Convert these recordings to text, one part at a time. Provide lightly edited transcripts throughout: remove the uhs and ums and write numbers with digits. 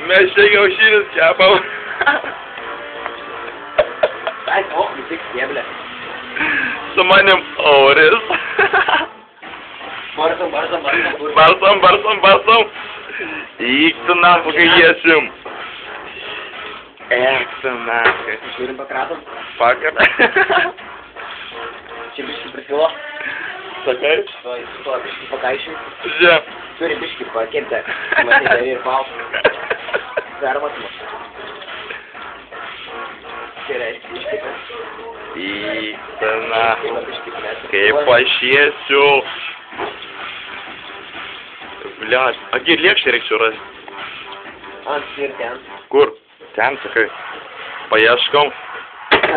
Mes čia kiaušinius kepam. Ai, o, tik stieblė. Su manim Auris. Barsam. Eik tu nafuk, kai jėsim. Eik tu nafuk. Žiūrim pakratom. Pakar. Čia biškį prifilo. Sakai? Tuo biškį pakaišim. Žiūrėm. Turi biškį pakentę. Matyti ir balsą. Permatymas. Čia reiškia biškį. Eik tu nafuk. Kaip aš jėsiu. Bliač, agi ir lėkštę reikčiau rasti. Ant ir ten. Kur? Ten, sakai. Paieškom.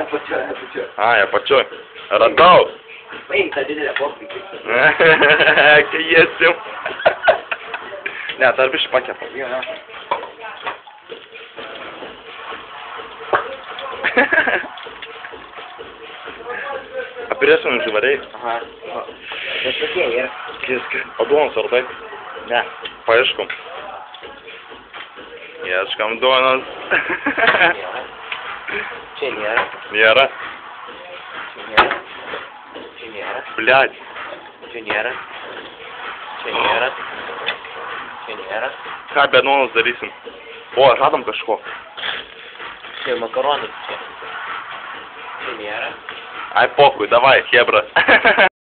Apačioj. Ai, apačioj. Radau. Paimk tą didelę pompį. Kai jėsim. Ne, dar biškį pakepam. Jo. Apirėsim živariai. Aha. Tas tokie yra. O duonos ar taip? Ne. Paieškom. Ieškam duonos. Čia nėra. Nėra. Čia nėra. Čia nėra. Bliač. Čia nėra. Čia nėra. Čia nėra. Ką be duonos darysim? O, radom kažko. Čia makaronai čia. Čia nėra. Ai, pokui, davai, hebra.